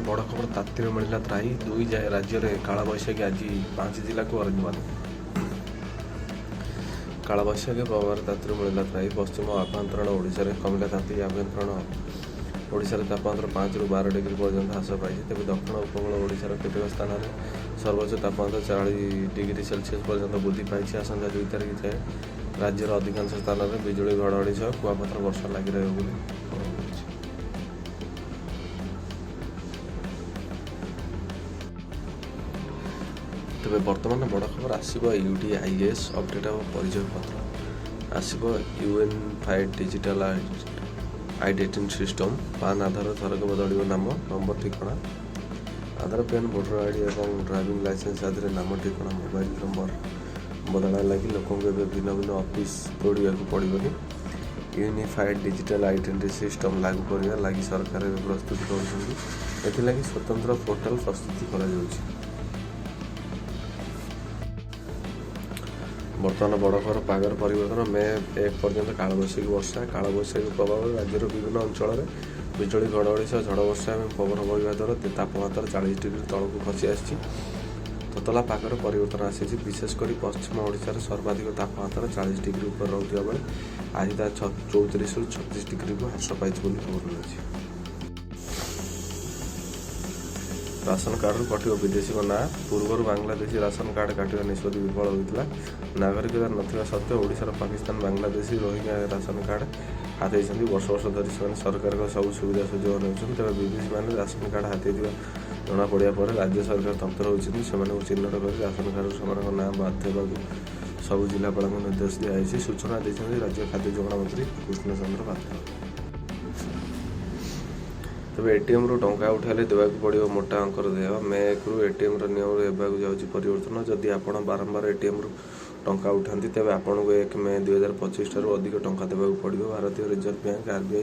बड़ खबर तातीर मिलला त्राही दुई राज्य में कालबैशाखी आज 5 जिला को ऑरेंज वार्निंग। कालबैशाखी प्रभाव तातीर मिलला त्राही पश्चिम आभ्यंतरण ओडिशा रे कमिला ताती आभ्यंतरण ओडिशा रे तापमात्रा 5 ରୁ 12 डिग्री पर्यंत ह्रास पाई। तेज दक्षिण उपकूल ओडिशा केतेक स्थान में सर्वोच्च तापमात्रा 40 डिग्री सेल्सियस पर्यंत वृद्धि पाई। आसंता 2 तारिख जाए राज्यर अधिकांश स्थान में बिजुली घड़घड़ी सह कुआपथर वर्षा लगी रही। तेज बर्तमान बड़ खबर आसो UDIS अपडेट हम परिचय पत्र आसो यूनिफाइड डिजिटल आइडेंटिटी सिस्टम पान आधार थरक बदल नाम नंबर ठिकाना आधार पेन वोटर आईडी और ड्राइविंग लाइसेंस आदि नाम ठिकाना मोबाइल नंबर बदल लगी लोक भिन्न भिन्न ऑफिस दौड़ा पड़ोनी। यूनिफाइड डिजिटल आइडेंटिटी सिस्टम लागू करने लगी सरकार प्रस्तुति कर स्वतंत्र पोर्टाल प्रस्तुति करा बर्तमान बड़ खबर पागर परिवर्तन मे 1 पर्यंत कालबैशाखी वर्षा कालबैशाखी प्रभाव राज्यर विभिन्न अंचल में बिजुली घड़घड़ी सह झड़ वर्षा और पवन बहवा द्वारा तापमात्रा 40 डिग्री तलक खसी आसी ततला पागर परिवर्तन आसी। विशेषकर पश्चिम ओडिशा सर्वाधिक तापमात्रा 40 डिग्री ऊपर रहुଥିବା बेले आज ता 34 ରୁ 36 डिग्री को ह्रास पाई खबर मिली। राशन कार्ड कटिव विदेशी ना पूर्व बांग्लादेशी राशन कार्ड काटिया निष्पत्ति विफल होता नागरिकता ना सत्वे ओडिशार Pakistan Bangladeshi Rohingya ration card हाथी वर्ष वर्ष धरी से सरकार सब सुविधा सुजोग ने तेज विदेशी मैंने राशन कार्ड हाथी जना पड़ा पर राज्य सरकार तंत्र होती से चिन्हट कर राशन कार्ड से नाम बाध सब जिलापाल निर्देश दिखाई। सूचना देते राज्य खाद्य जोगाण मंत्री कृष्ण चंद्र पात्र। तेज एटीएम रू टंका उठाले देवाक पड़ो मोटा अंकर देह मे 1 ରୁ एटीएम नियम होगा परिवर्तन जदि आप बारंबार एटीएम रू टंका उठाती तेज आपको 1 मे 2025 ठाରୁ अधिक टंका देवाक पड़ो। भारतीय reserve bank RBI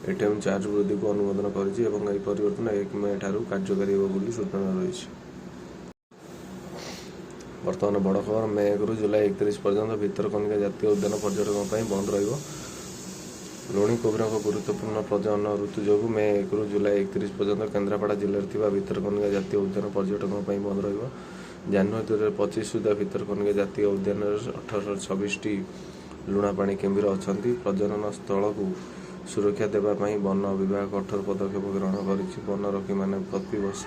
ATM charge वृद्धि को अनुमोदन कर परिवर्तन 1 मे ठारू कार्यकारी होगा सूचना रही। बर्तमान बड़ खबर मे 1 ରୁ जुलाई 31 पर्यंत भितरकनिका जातीय उद्यान पर्यटकों बंद रहिबो। लुणी कोबरा गुरुत्वपूर्ण प्रजनन ऋतु जो मे 1 ରୁ जुलाई 31 पर्यंत केन्द्रापड़ा जिले में भितरकनिका जातीय उद्यान पर्यटकों बंद रहिबो। जानुआरी 2025 सुधा भितरकनिका जातीय उद्यान 1826टी लुणापाणी केम्बिर अच्छा प्रजनन स्थल को सुरक्षा देवाई वन विभाग कठोर पदक्षेप ग्रहण कर वनरक्षी मैंने प्रति वर्ष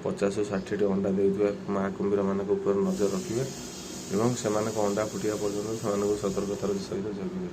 50 ରୁ 60टी अंडा देउथिबा माँ कुंभीर मान नजर रखिए और से अंडा फुटिया पर्यटन से सतर्कतार सहित जगिए।